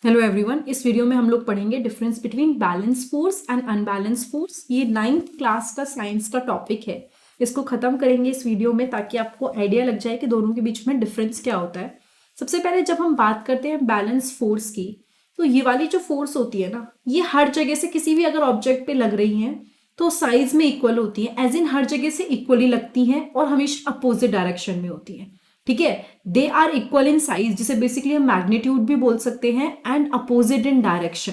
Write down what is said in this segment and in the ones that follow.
Hello everyone, इस video में हम लोग पढ़ेंगे difference between balance force and unbalance force. ये 9th क्लास का साइंस का टॉपिक है। इसको खत्म करेंगे इस वीडियो में ताकि आपको आइडिया लग जाए कि दोनों के बीच में डिफरेंस क्या होता है। सबसे पहले जब हम बात करते हैं बैलेंस फोर्स की, तो ये वाली जो फोर्स होती है ना, ये हर जगह से किसी भी अगर ऑब्जेक्ट पे लग रही हैं तो साइज में इक्वल होती है, एज इन हर जगह से इक्वली लगती हैं और हमेशा अपोजिट डायरेक्शन में होती है। ठीक है, they are equal in size, जिसे बेसिकली हम मैग्नीट्यूड भी बोल सकते हैं, and opposite in direction.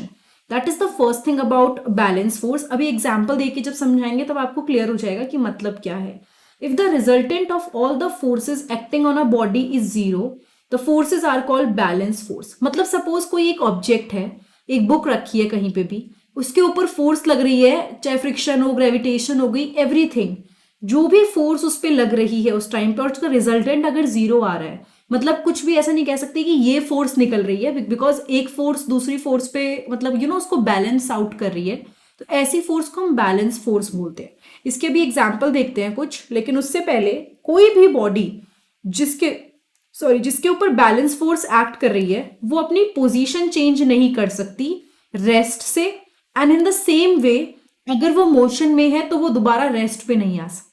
That is the first thing about balance force. अभी एग्जाम्पल देके जब समझाएंगे तब आपको क्लियर हो जाएगा कि मतलब क्या है। If the resultant of all the forces acting on a body is zero, the forces are called balance force. मतलब सपोज कोई एक ऑब्जेक्ट है, एक बुक रखी है कहीं पे भी, उसके ऊपर फोर्स लग रही है, चाहे फ्रिक्शन हो, ग्रेविटेशन हो गई, एवरीथिंग, जो भी फोर्स उस पर लग रही है उस टाइम पे, और उसका रिजल्टेंट अगर जीरो आ रहा है, मतलब कुछ भी ऐसा नहीं कह सकते कि ये फोर्स निकल रही है, बिकॉज एक फोर्स दूसरी फोर्स पे मतलब उसको बैलेंस आउट कर रही है, तो ऐसी फोर्स को हम बैलेंस फोर्स बोलते हैं। इसके भी एग्जाम्पल देखते हैं कुछ, लेकिन उससे पहले कोई भी बॉडी जिसके ऊपर बैलेंस फोर्स एक्ट कर रही है, वो अपनी पोजीशन चेंज नहीं कर सकती रेस्ट से, and in the same way अगर वो मोशन में है तो वो दोबारा रेस्ट पे नहीं आ सकती।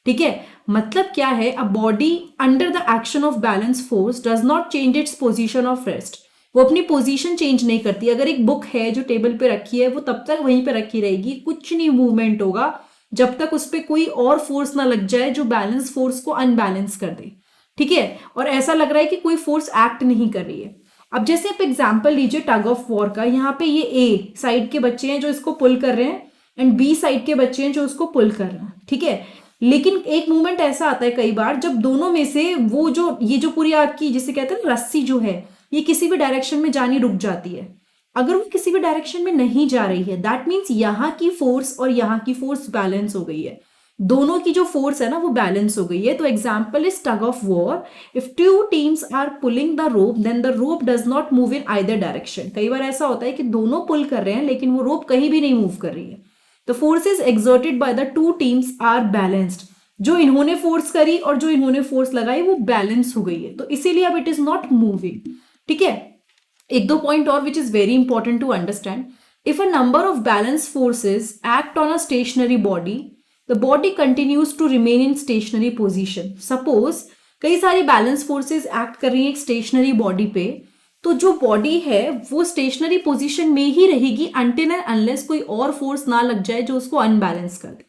ठीक है, मतलब क्या है, a body under the action of balance force does not change its position of rest. वो अपनी पोजीशन चेंज नहीं करती। अगर एक बुक है जो टेबल पे रखी है, वो तब तक वहीं पे रखी रहेगी, कुछ नहीं मूवमेंट होगा जब तक उस पर कोई और फोर्स ना लग जाए जो बैलेंस फोर्स को अनबैलेंस कर दे। ठीक है, और ऐसा लग रहा है कि कोई फोर्स एक्ट नहीं कर रही है। अब जैसे आप एग्जाम्पल लीजिए टग ऑफ वॉर का। यहाँ पे ये ए साइड के बच्चे हैं जो इसको पुल कर रहे हैं, एंड बी साइड के बच्चे हैं जो उसको पुल कर रहे हैं। ठीक है, लेकिन एक मूवमेंट ऐसा आता है कई बार जब दोनों में से वो जो ये जो पूरी आपकी जिसे कहते हैं ना रस्सी जो है, ये किसी भी डायरेक्शन में जानी रुक जाती है। अगर वो किसी भी डायरेक्शन में नहीं जा रही है, दैट मीन्स यहाँ की फोर्स और यहाँ की फोर्स बैलेंस हो गई है। दोनों की जो फोर्स है ना वो बैलेंस हो गई है। तो example is tug of war. If two teams are pulling the rope, then the rope does not move in either direction. कई बार ऐसा होता है कि दोनों पुल कर रहे हैं लेकिन वो रोप कहीं भी नहीं मूव कर रही है। The forces exerted by the two teams are balanced. जो इन्होंने फोर्स करी और जो इन्होंने फोर्स लगाई वो बैलेंस हो गई है, तो इसीलिए अब इट इज नॉट मूविंग। ठीक है, एक दो पॉइंट और which is very important to understand. If a number of balance forces act on a stationary body, the body continues to remain in stationary position. Suppose कई सारी balance forces act कर रही है एक स्टेशनरी बॉडी पे, तो जो body है वो स्टेशनरी पोजीशन में ही रहेगी अनटिल एंड अनलेस कोई और फोर्स ना लग जाए जो उसको अनबैलेंस कर दे।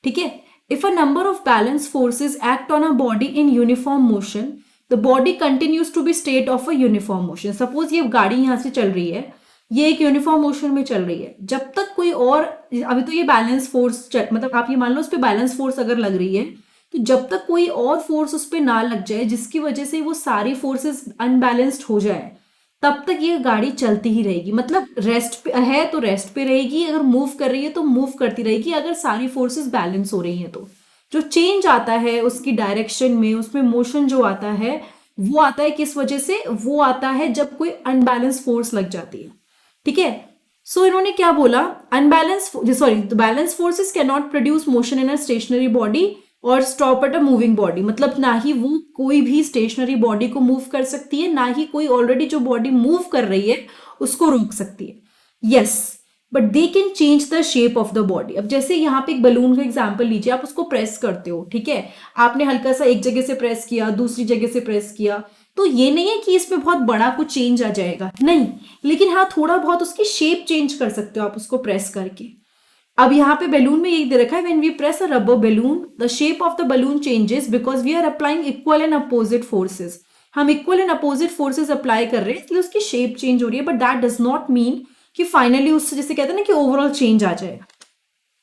ठीक है, if a number of balance forces act on a body in uniform motion, the body continues to be state of a uniform motion. Suppose ये गाड़ी यहां से चल रही है, ये एक यूनिफॉर्म मोशन में चल रही है, जब तक कोई और, अभी तो ये बैलेंस फोर्स मतलब आप ये मान लो उस पर बैलेंस फोर्स अगर लग रही है, तो जब तक कोई और फोर्स उस पर ना लग जाए जिसकी वजह से वो सारी फोर्सेस अनबैलेंस्ड हो जाए, तब तक ये गाड़ी चलती ही रहेगी। मतलब रेस्ट पे है तो रेस्ट पे रहेगी, अगर मूव कर रही है तो मूव करती रहेगी, अगर सारी फोर्सेस बैलेंस हो रही हैं तो। जो चेंज आता है उसकी डायरेक्शन में, उसमें मोशन जो आता है वो आता है किस वजह से, वो आता है जब कोई अनबैलेंस फोर्स लग जाती है। ठीक है, सो इन्होंने क्या बोला, unbalance sorry the balance forces can not produce motion in a stationary body और stop at a moving body. मतलब ना ही वो कोई भी स्टेशनरी बॉडी को मूव कर सकती है, ना ही कोई ऑलरेडी जो बॉडी मूव कर रही है उसको रोक सकती है। Yes, but they can change the shape of the body. अब जैसे यहाँ पे एक बलून का एग्जांपल लीजिए, आप उसको प्रेस करते हो, ठीक है, आपने हल्का सा एक जगह से प्रेस किया, दूसरी जगह से प्रेस किया, तो ये नहीं है कि इसमें बहुत बड़ा कुछ चेंज आ जाएगा, नहीं, लेकिन हाँ थोड़ा बहुत उसकी शेप चेंज कर सकते हो आप उसको प्रेस करके। अब यहाँ पे बैलून में यही दे रखा है, when we press a rubber balloon the shape of the balloon changes because we are applying equal and opposite forces. हम equal and opposite forces apply कर रहे हैं, इसलिए उसकी शेप चेंज हो रही है, but that does not mean कि फाइनली उससे जैसे कहते हैं ना कि ओवरऑल चेंज आ जाएगा।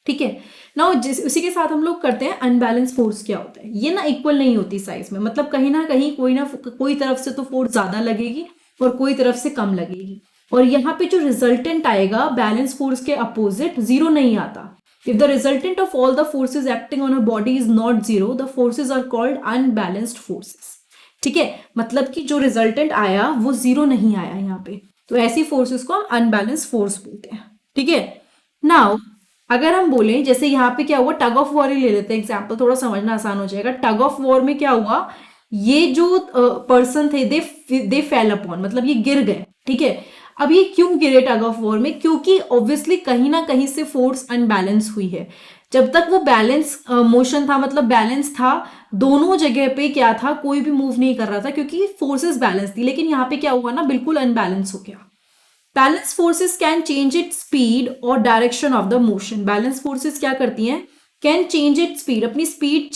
ठीक है, नाउ उसी के साथ हम लोग करते हैं अनबैलेंस फोर्स क्या होता है। ये ना इक्वल नहीं होती साइज में, मतलब कहीं ना कहीं कोई तरफ से तो फोर्स ज्यादा लगेगी और कोई तरफ से कम लगेगी, और यहाँ पे जो रिजल्टेंट आएगा बैलेंस फोर्स के अपोजिट जीरो नहीं आता। If the resultant of all the forces acting on a body is not zero, the forces are called unbalanced forces. ठीक है, मतलब कि जो रिजल्टेंट आया वो जीरो नहीं आया यहाँ पे, तो ऐसी फोर्सेस को हम अनबैलेंस फोर्स बोलते हैं। ठीक है, नाउ अगर हम बोले जैसे यहाँ पे क्या हुआ, टग ऑफ वॉर ही ले लेते हैं एग्जाम्पल, थोड़ा समझना आसान हो जाएगा। टग ऑफ वॉर में क्या हुआ, ये जो पर्सन थे दे फेल अपॉन, मतलब ये गिर गए। ठीक है, अब ये क्यों गिरे टग ऑफ वॉर में? क्योंकि ऑब्वियसली कहीं ना कहीं से फोर्स अनबैलेंस हुई है। जब तक वो बैलेंस मोशन था, मतलब बैलेंस था, दोनों जगह पे क्या था, कोई भी मूव नहीं कर रहा था क्योंकि फोर्सेस बैलेंस थी। लेकिन यहाँ पे क्या हुआ ना, बिल्कुल अनबैलेंस हो गया। Balance forces can change it speed और direction of the motion. Balance forces क्या करती हैं, कैन चेंज इट स्पीड, अपनी स्पीड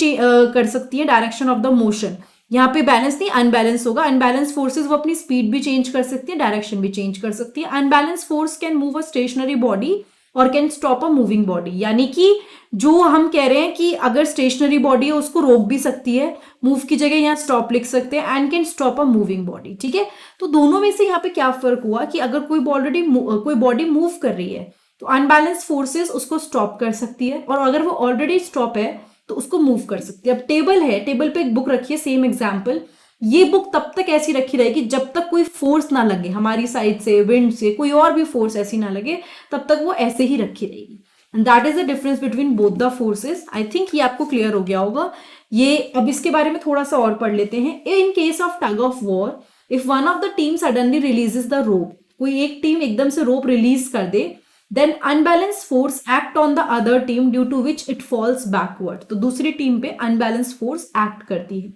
कर सकती है, डायरेक्शन ऑफ द मोशन। यहाँ पे बैलेंस नहीं, अनबैलेंस होगा। अनबैलेंस फोर्सेस वो अपनी स्पीड भी चेंज कर सकती है, डायरेक्शन भी चेंज कर सकती है। Unbalance force can move a stationary body और can stop a moving body. यानी कि जो हम कह रहे हैं कि अगर स्टेशनरी बॉडी है उसको रोक भी सकती है, मूव की जगह यहाँ स्टॉप लिख सकते हैं, and can stop a moving body. ठीक है, तो दोनों में से यहाँ पे क्या फर्क हुआ कि अगर कोई बॉडी मूव कर रही है तो अनबैलेंस फोर्सेस उसको स्टॉप कर सकती है, और अगर वो ऑलरेडी स्टॉप है तो उसको मूव कर सकती है। अब टेबल है, टेबल पे एक बुक रखी है, सेम एग्जाम्पल। ये बुक तब तक ऐसी रखी रहेगी जब तक कोई फोर्स ना लगे हमारी साइड से, विंड से, कोई और भी फोर्स ऐसी ना लगे, तब तक वो ऐसे ही रखी रहेगी। And that is the difference between both the forces. I think ये आपको क्लियर हो गया होगा। ये अब इसके बारे में थोड़ा सा और पढ़ लेते हैं। In case of tug of war, if one of the team suddenly releases the rope, कोई एक टीम एकदम से रोप रिलीज कर दे, then unbalance force act on the other team due to which it falls backward. तो दूसरी team पे unbalance force act करती है।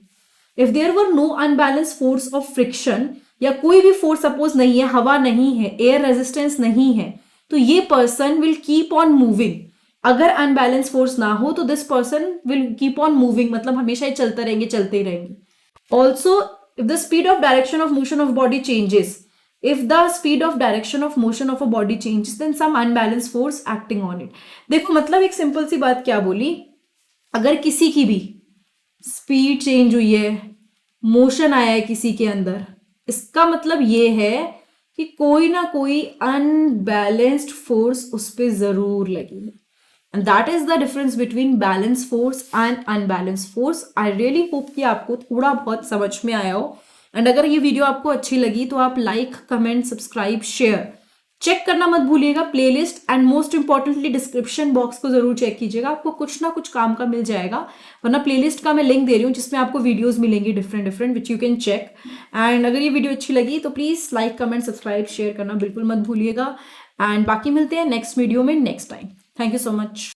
If there were no unbalance force of friction, या कोई भी फोर्स सपोज नहीं है, हवा नहीं है, एयर रेजिस्टेंस नहीं है, तो ये person will keep on moving. अगर अनबैलेंस फोर्स ना हो तो this person will keep on moving, मतलब हमेशा ही चलते रहेंगे, चलते ही रहेंगे। Also if the speed of direction of motion of body changes, if the speed of direction of motion of a body changes, then some unbalanced force acting on it। देखो मतलब एक simple सी बात क्या बोली, अगर किसी की भी स्पीड चेंज हुई है, मोशन आया है किसी के अंदर, इसका मतलब ये है कि कोई ना कोई अनबैलेंस्ड फोर्स उस पर जरूर लगी है। And that is the difference between balance force and unbalance force. I really hope कि आपको थोड़ा बहुत समझ में आया हो। एंड अगर ये वीडियो आपको अच्छी लगी तो आप like, comment, subscribe, share check करना मत भूलिएगा, playlist, and most importantly description box को जरूर चेक कीजिएगा, आपको कुछ ना कुछ काम का मिल जाएगा। वरना प्लेलिस्ट का मैं लिंक दे रही हूँ जिसमें आपको वीडियोस मिलेंगी different which you can check. And अगर ये वीडियो अच्छी लगी तो please like, comment, subscribe, share करना बिल्कुल मत भूलिएगा। एंड बाकी मिलते हैं नेक्स्ट वीडियो में next time. Thank you so much.